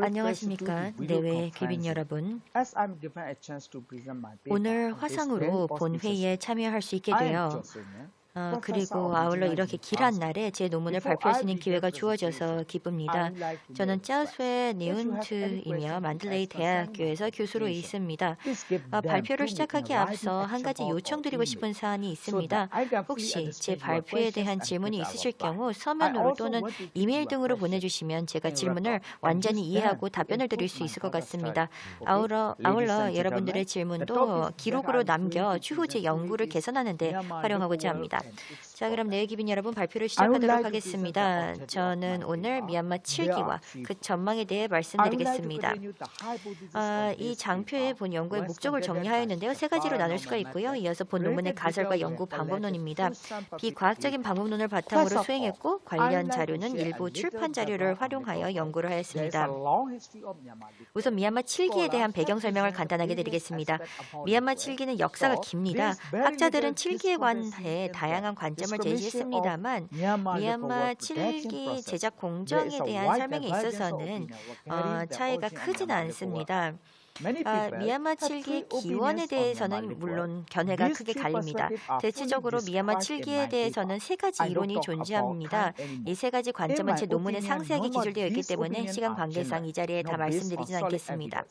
안녕하십니까, 내외 귀빈 여러분. 오늘 화상으로 본회의에 참여할 수 있게 되어 그리고 아울러 이렇게 길한 날에 제 논문을 발표할 수 있는 기회가 주어져서 기쁩니다. 저는 짜스웨 니운트이며 만들레이 대학교에서 교수로 있습니다. 발표를 시작하기에 앞서 한 가지 요청드리고 싶은 사안이 있습니다. 혹시 제 발표에 대한 질문이 있으실 경우 서면으로 또는 이메일 등으로 보내주시면 제가 질문을 완전히 이해하고 답변을 드릴 수 있을 것 같습니다. 아울러 여러분들의 질문도 기록으로 남겨 추후 제 연구를 개선하는 데 활용하고자 합니다. 자, 그럼 내외 귀빈 여러분, 발표를 시작하도록 하겠습니다. 저는 오늘 미얀마 7기와 그 전망에 대해 말씀드리겠습니다. 이 장표에 본 연구의 목적을 정리하였는데요. 세 가지로 나눌 수가 있고요. 이어서 본 논문의 가설과 연구 방법론입니다. 비과학적인 방법론을 바탕으로 수행했고 관련 자료는 일부 출판 자료를 활용하여 연구를 하였습니다. 우선 미얀마 7기에 대한 배경 설명을 간단하게 드리겠습니다. 미얀마 7기는 역사가 깁니다. 학자들은 7기에 관해 다양한 관점을 제시했습니다만 미얀마 7기 제작 공정에 대한 설명에 있어서는 차이가 크지는 않습니다. 미얀마 7기 기원에 대해서는 물론 견해가 크게 갈립니다. 대체적으로 미얀마 7기에 대해서는 세 가지 이론이 존재합니다. 이 세 가지 관점은 제 논문에 상세하게 기술되어 있기 때문에 시간 관계상 이 자리에 다 말씀드리지는 않겠습니다.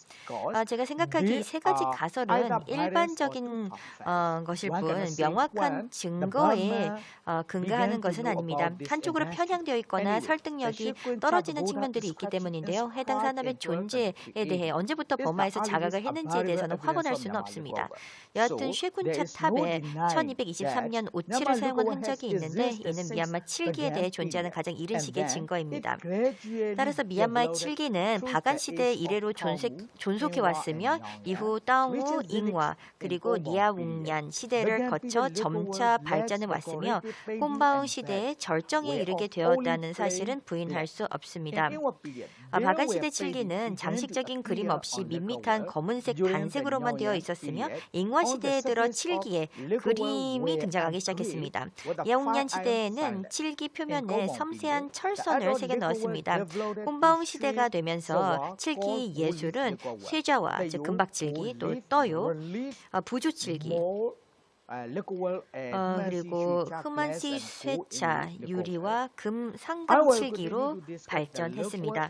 제가 생각하기에 이 세 가지 가설은 일반적인 것일 뿐 명확한 증거에 근거하는 것은 아닙니다. 한쪽으로 편향되어 있거나 설득력이 떨어지는 측면들이 있기 때문인데요. 해당 산업의 존재에 대해 언제부터 버마에서 자각을 했는지에 대해서는 확언할 수는 없습니다. 여하튼 쉐군차 탑에 1223년 오칠을 사용한 흔적이 있는데 이는 미얀마 7기에 대해 존재하는 가장 이른 시기의 증거입니다. 따라서 미얀마의 7기는 바간 시대 이래로 존속해 왔으며 이후 따오, 잉와 그리고 니아웅냔 시대를 거쳐 점차 발전해 왔으며 꼼바옹 시대의 절정에 이르게 되었다는 사실은 부인할 수 없습니다. 바간 시대 7기는 장식적인 그림 없이 밋밋한 검은색 단색으로만 되어 있었으며 잉와 시대에 들어 7기에 그림이 등장하기 시작했습니다. 니아웅냔 시대에는 7기 표면에 섬세한 철선을 새겨 넣었습니다. 꼼바옹 시대가 되면서 7기 예술은 쇠자와 즉 금박 7기 또 떠요, 부주 7기 그리고 흑만시 쇠차, 유리와 금 상강 7기로 발전했습니다.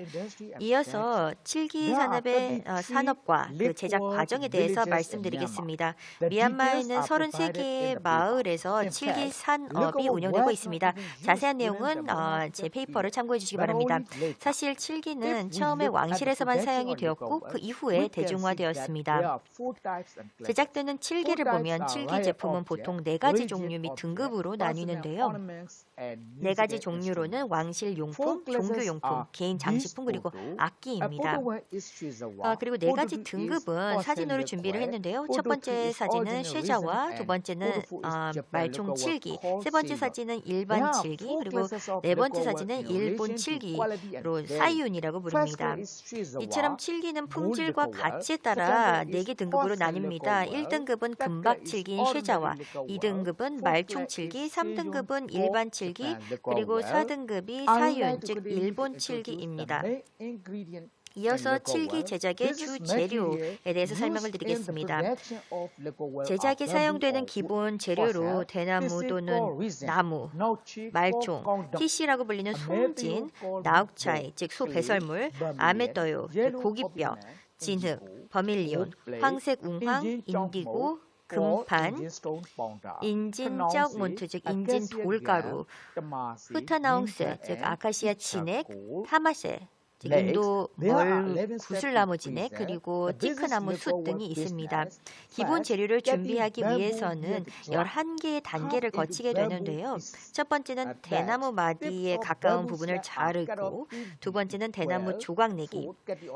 이어서 7기 산업의 산업과 그 제작 과정에 대해서 말씀드리겠습니다. 미얀마에는 33개의 마을에서 7기 산업이 운영되고 있습니다. 자세한 내용은 제 페이퍼를 참고해 주시기 바랍니다. 사실 7기는 처음에 왕실에서만 사용이 되었고 그 이후에 대중화되었습니다. 제작되는 7기를 보면 7기 제품 은 보통 4가지 종류 및 등급으로 나뉘는데요. 4가지 종류로는 왕실 용품, 종교 용품, 개인 장식품 그리고 악기입니다. 그리고 4가지 등급은 사진으로 준비를 했는데요. 첫 번째 사진은 쇠자와 두 번째는 말총 7기, 세 번째 사진은 일반 7기 그리고 네 번째 사진은 일본 7기로 사이윤이라고 부릅니다. 이처럼 7기는 품질과 가치에 따라 4개 등급으로 나뉩니다. 1등급은 금박 7기인 쇠자와 2등급은 말총 7기, 3등급은 일반 7기, 그리고 4등급이 사윤, 즉 일본 7기입니다. 이어서 7기 제작의 주 재료에 대해서 설명을 드리겠습니다. 제작에 사용되는 기본 재료로 대나무 또는 나무, 말총, 티시라고 불리는 송진, 나욱차이, 즉 소 배설물, 아메떠요, 고기뼈, 진흙, 버밀리온, 황색 웅황, 인디고, 금판, 인진적 몬트 즉 인진 돌가루, 후타나옹스 즉 아카시아 진액, 타마세 즉 인도 구슬나무 진액 그리고 티크나무 숯 등이 있습니다. 기본 재료를 준비하기 위해서는 11개의 단계를 거치게 되는데요. 첫 번째는 대나무 마디에 가까운 부분을 자르고, 두 번째는 대나무 조각 내기,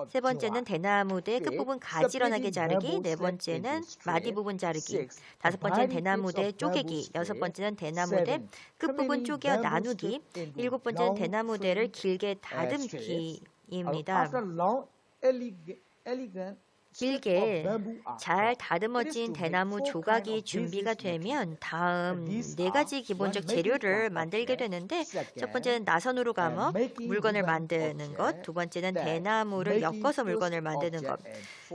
세 번째는 대나무대 끝부분 가지런하게 자르기, 네 번째는 마디 부분 자르기, 다섯 번째는 대나무대 쪼개기, 여섯 번째는 대나무대 끝부분 쪼개 나누기, 일곱 번째는 대나무대를 길게 다듬기 입니다. 길게 잘 다듬어진 대나무 조각이 준비가 되면 다음 4가지 기본적 재료를 만들게 되는데 첫 번째는 나선으로 감아 물건을 만드는 것, 두 번째는 대나무를 엮어서 물건을 만드는 것,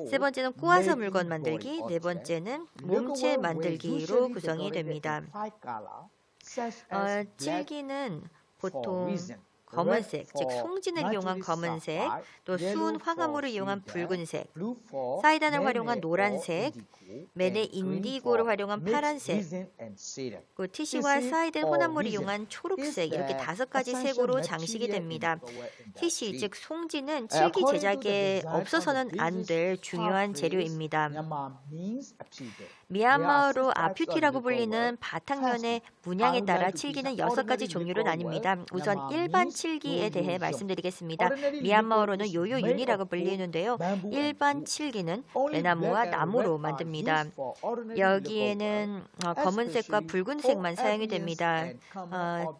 세 번째는 꼬아서 물건 만들기, 네 번째는 몸체 만들기로 구성이 됩니다. 칠기는 보통 검은색, 즉 송진을 이용한 검은색, 또 수은 황화물을 이용한 붉은색, 사이단을 활용한 노란색, 맨의 인디고를 활용한 파란색, 그 티시와 사이든 혼합물을 이용한 초록색, 이렇게 5가지 색으로 장식이 됩니다. 티시, 즉 송진은 칠기 제작에 없어서는 안 될 중요한 재료입니다. 미얀마어로 아퓨티라고 불리는 바탕면의 문양에 따라 칠기는 6가지 종류로 나뉩니다. 우선 일반 칠기에 대해 말씀드리겠습니다. 미얀마어로는 요요윤이라고 불리는데요. 일반 칠기는 대나무와 나무로 만듭니다. 여기에는 검은색과 붉은색만 사용이 됩니다.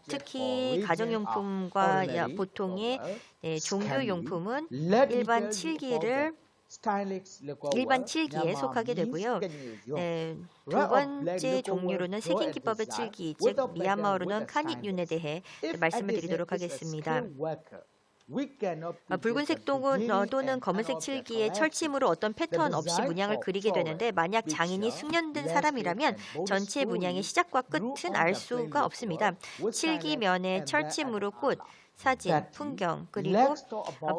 특히 가정용품과 보통의 종교용품은 일반 칠기에 속하게 되고요. 두 번째 종류로는 색인기법의 칠기, 즉 미얀마어로는 카닛윤에 대해 말씀을 드리도록 하겠습니다. 붉은색 또는 검은색 칠기의 철침으로 어떤 패턴 없이 문양을 그리게 되는데 만약 장인이 숙련된 사람이라면 전체 문양의 시작과 끝은 알 수가 없습니다. 칠기면에 철침으로 꽃, 사진, 풍경, 그리고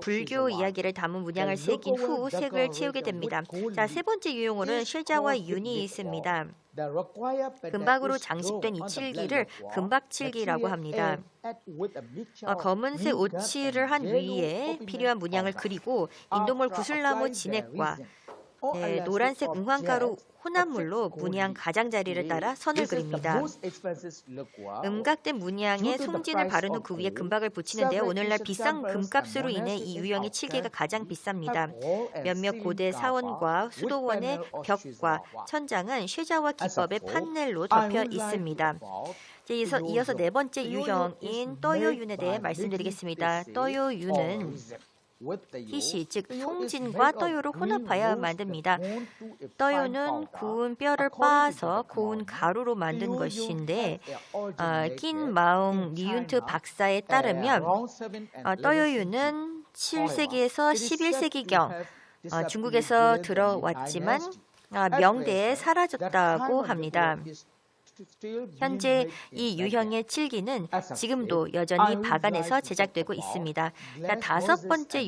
불교 이야기를 담은 문양을 새긴 후 색을 채우게 됩니다. 자, 세 번째 유형으로는 실자와 윤이 있습니다. 금박으로 장식된 이 칠기를 금박칠기라고 합니다. 검은색 오칠을 한 위에 필요한 문양을 그리고 인도몰 구슬나무 진액과 노란색 웅황가루 혼합물로 문양 가장자리를 따라 선을 그립니다. 음각된 문양에 송진을 바른 후 그 위에 금박을 붙이는데요. 오늘날 비싼 금값으로 인해 이 유형의 칠기가 가장 비쌉니다. 몇몇 고대 사원과 수도원의 벽과 천장은 쇠자와 기법의 판넬로 덮여 있습니다. 이어서 네 번째 유형인 떠요윤에 대해 말씀드리겠습니다. 떠요윤은 히시, 즉 송진과 떠요를 혼합하여 만듭니다. 떠요는 구운 뼈를 빻아서 고운 가루로 만든 것인데 낀 마웅 니윤트 박사에 따르면 떠요윤은 7세기에서 11세기경 중국에서 들어왔지만 명대에 사라졌다고 합니다. 현재 이 유형의 칠기는 지금도 여전히 바간에서 제작되고 있습니다. 5번째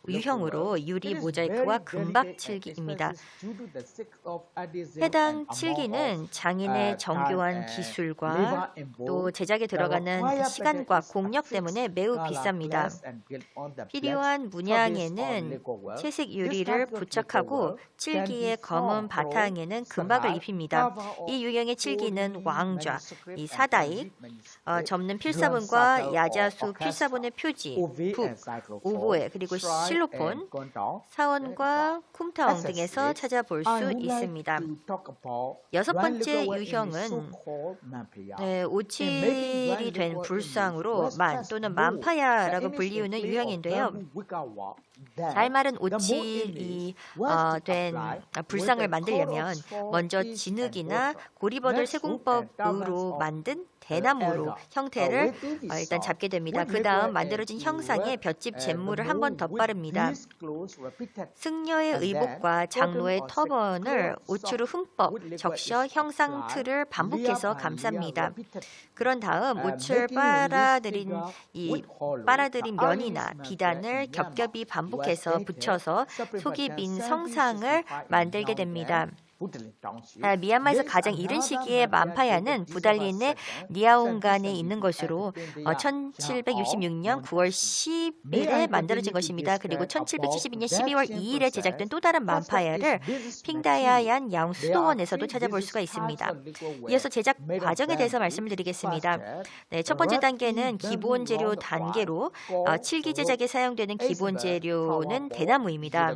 유형으로 유리 모자이크와 금박 칠기입니다. 해당 칠기는 장인의 정교한 기술과 또 제작에 들어가는 시간과 공력 때문에 매우 비쌉니다. 필요한 문양에는 채색 유리를 부착하고 칠기의 검은 바탕에는 금박을 입힙니다. 이 유형의 칠기는 왕좌, 이 사다익, 접는 필사본과 야자수 필사본의 표지, 북, 오보에, 그리고 실로폰, 사원과 쿰타옹 등에서 찾아볼 수 있습니다. 6번째 유형은 오칠이 된 불상으로 만 또는 만파야라고 불리우는 유형인데요. 잘 마른 오칠이 된 불상을 만들려면 먼저 진흙이나 고리버들 세공법으로 만든 대나무로 형태를 일단 잡게 됩니다. 그 다음 만들어진 형상에 볏짚 잿물을 한 번 더 바릅니다. 승려의 의복과 장로의 터번을 오추로 흠뻑 적셔 형상 틀을 반복해서 감쌉니다. 그런 다음 오출 빨아들인 면이나 비단을 겹겹이 반복해서 붙여서 속이 빈 성상을 만들게 됩니다. 미얀마에서 가장 이른 시기의 만파야는 부달린의 니아옹간에 있는 것으로 1766년 9월 10일에 만들어진 것입니다. 그리고 1772년 12월 2일에 제작된 또 다른 만파야를 핑다야얀 양수도원에서도 찾아볼 수가 있습니다. 이어서 제작 과정에 대해서 말씀드리겠습니다. 첫 번째 단계는 기본 재료 단계로 칠기 제작에 사용되는 기본 재료는 대나무입니다.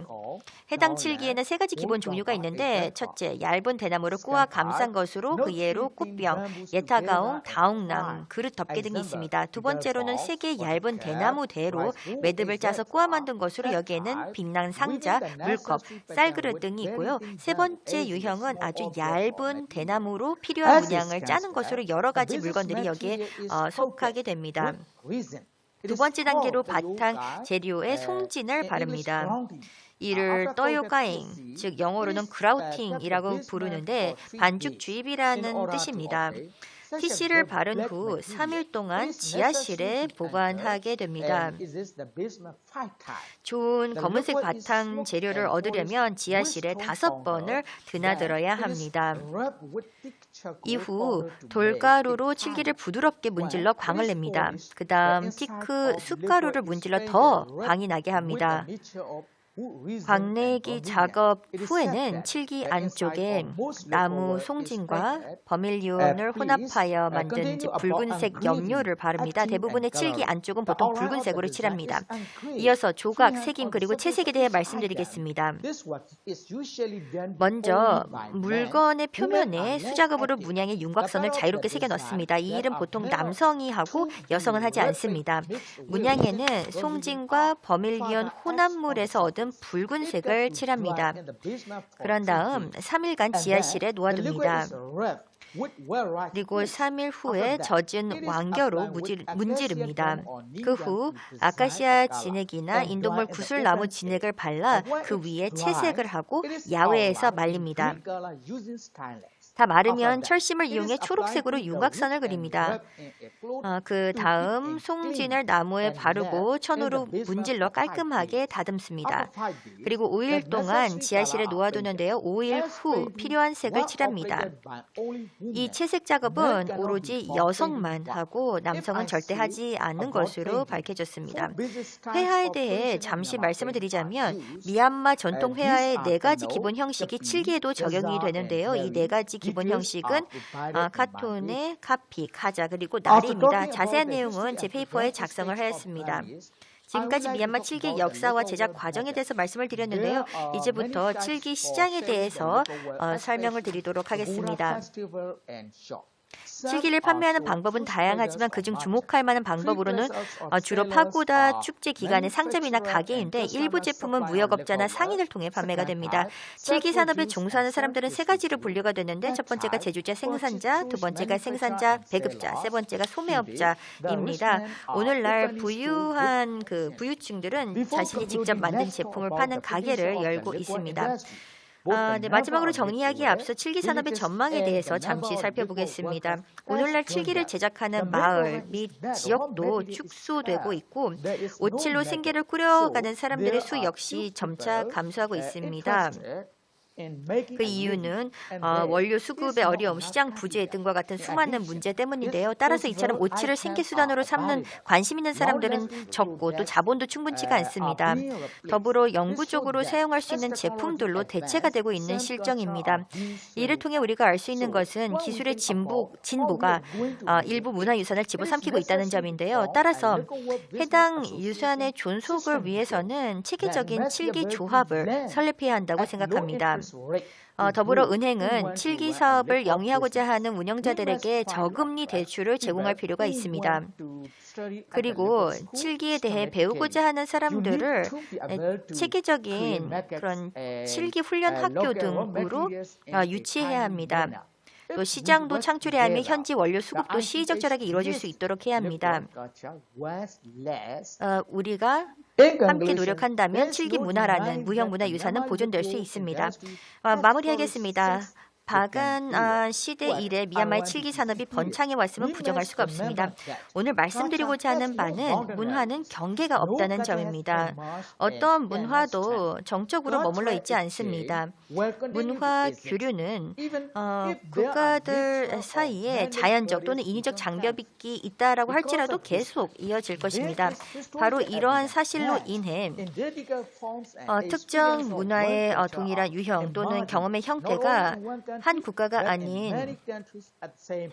해당 칠기에는 3가지 기본 종류가 있는데 첫째 번째, 얇은 대나무를 꾸와 감싼 것으로 그 예로 꽃병, 예타가옹, 다옹남, 그릇 덮개 등이 있습니다. 두 번째로는 3개의 얇은 대나무 대로 매듭을 짜서 꾸와 만든 것으로 여기에는 빛난 상자, 물컵, 쌀그릇 등이 있고요. 세 번째 유형은 아주 얇은 대나무로 필요한 문양을 짜는 것으로 여러 가지 물건들이 여기에 속하게 됩니다. 두 번째 단계로 바탕 재료에 송진을 바릅니다. 이를 떠요가잉, 즉 영어로는 그라우팅이라고 부르는데 반죽 주입이라는 뜻입니다. TC를 바른 후 3일 동안 지하실에 보관하게 됩니다. 좋은 검은색 바탕 재료를 얻으려면 지하실에 5번을 드나들어야 합니다. 이후 돌가루로 칠기를 부드럽게 문질러 광을 냅니다. 그 다음 티크 숯가루를 문질러 더 광이 나게 합니다. 광내기 작업 후에는 칠기 안쪽에 나무 송진과 버밀리온을 혼합하여 만든 붉은색 염료를 바릅니다. 대부분의 칠기 안쪽은 보통 붉은색으로 칠합니다. 이어서 조각, 색임 그리고 채색에 대해 말씀드리겠습니다. 먼저 물건의 표면에 수작업으로 문양의 윤곽선을 자유롭게 새겨 넣습니다. 이 일은 보통 남성이 하고 여성은 하지 않습니다. 문양에는 송진과 버밀리온 혼합물에서 얻은 붉은색을 칠합니다. 그런 다음 3일간 지하실에 놓아둡니다. 그리고 3일 후에 젖은 왕겨로 문지릅니다. 그 후 아카시아 진액이나 인도물 구슬나무 진액을 발라 그 위에 채색을 하고 야외에서 말립니다. 다 마르면 철심을 이용해 초록색으로 윤곽선을 그립니다. 그 다음 송진을 나무에 바르고 천으로 문질러 깔끔하게 다듬습니다. 그리고 5일 동안 지하실에 놓아두는데요. 5일 후 필요한 색을 칠합니다. 이 채색 작업은 오로지 여성만 하고 남성은 절대 하지 않는 것으로 밝혀졌습니다. 회화에 대해 잠시 말씀을 드리자면 미얀마 전통 회화의 4가지 기본 형식이 칠기에도 적용이 되는데요. 이 4가지 기본 형식은 카톤의 카피, 카자 그리고 나리입니다. 자세한 내용은 제 페이퍼에 작성을 하였습니다. 지금까지 미얀마 칠기 역사와 제작 과정에 대해서 말씀을 드렸는데요. 이제부터 칠기 시장에 대해서 설명을 드리도록 하겠습니다. 칠기를 판매하는 방법은 다양하지만 그중 주목할 만한 방법으로는 주로 파고다 축제 기간의 상점이나 가게인데 일부 제품은 무역업자나 상인을 통해 판매가 됩니다. 칠기 산업에 종사하는 사람들은 3가지로 분류가 되는데 첫 번째가 제조자, 생산자, 두 번째가 생산자, 배급자, 세 번째가 소매업자입니다. 오늘날 부유한 부유층들은 자신이 직접 만든 제품을 파는 가게를 열고 있습니다. 마지막으로 정리하기에 앞서 칠기 산업의 전망에 대해서 잠시 살펴보겠습니다. 오늘날 칠기를 제작하는 마을 및 지역도 축소되고 있고 오칠로 생계를 꾸려가는 사람들의 수 역시 점차 감소하고 있습니다. 그 이유는 원료 수급의 어려움, 시장 부재 등과 같은 수많은 문제 때문인데요. 따라서 이처럼 오칠을 생계수단으로 삼는 관심 있는 사람들은 적고 또 자본도 충분치가 않습니다. 더불어 영구적으로 사용할 수 있는 제품들로 대체가 되고 있는 실정입니다. 이를 통해 우리가 알 수 있는 것은 기술의 진보가 일부 문화유산을 집어삼키고 있다는 점인데요. 따라서 해당 유산의 존속을 위해서는 체계적인 칠기 조합을 설립해야 한다고 생각합니다. 더불어 은행은 칠기 사업을 영위하고자 하는 운영자들에게 저금리 대출을 제공할 필요가 있습니다. 그리고 칠기에 대해 배우고자 하는 사람들을 체계적인 그런 칠기 훈련 학교 등으로 유치해야 합니다. 또 시장도 창출해야 하며 현지 원료 수급도 시의적절하게 이루어질 수 있도록 해야 합니다. 우리가 함께 노력한다면 칠기 문화라는 무형 문화 유산은 보존될 수 있습니다. 마무리하겠습니다. 바간 시대 이래 미얀마의 칠기 산업이 번창해 왔음은 부정할 수가 없습니다. 오늘 말씀드리고자 하는 바는 문화는 경계가 없다는 점입니다. 어떤 문화도 정적으로 머물러 있지 않습니다. 문화 교류는 국가들 사이에 자연적 또는 인위적 장벽이 있다라고 할지라도 계속 이어질 것입니다. 바로 이러한 사실로 인해 특정 문화의 동일한 유형 또는 경험의 형태가 한 국가가 아닌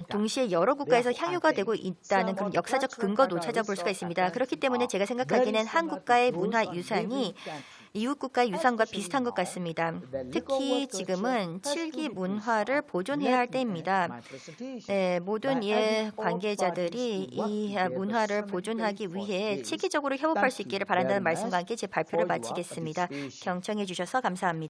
동시에 여러 국가에서 향유가 되고 있다는 그런 역사적 근거도 찾아볼 수가 있습니다. 그렇기 때문에 제가 생각하기에는 한 국가의 문화유산이 이웃 국가의 유산과 비슷한 것 같습니다. 특히 지금은 7기 문화를 보존해야 할 때입니다. 네, 모든 이해 관계자들이 이 문화를 보존하기 위해 체계적으로 협업할 수 있기를 바란다는 말씀과 함께 제 발표를 마치겠습니다. 경청해 주셔서 감사합니다.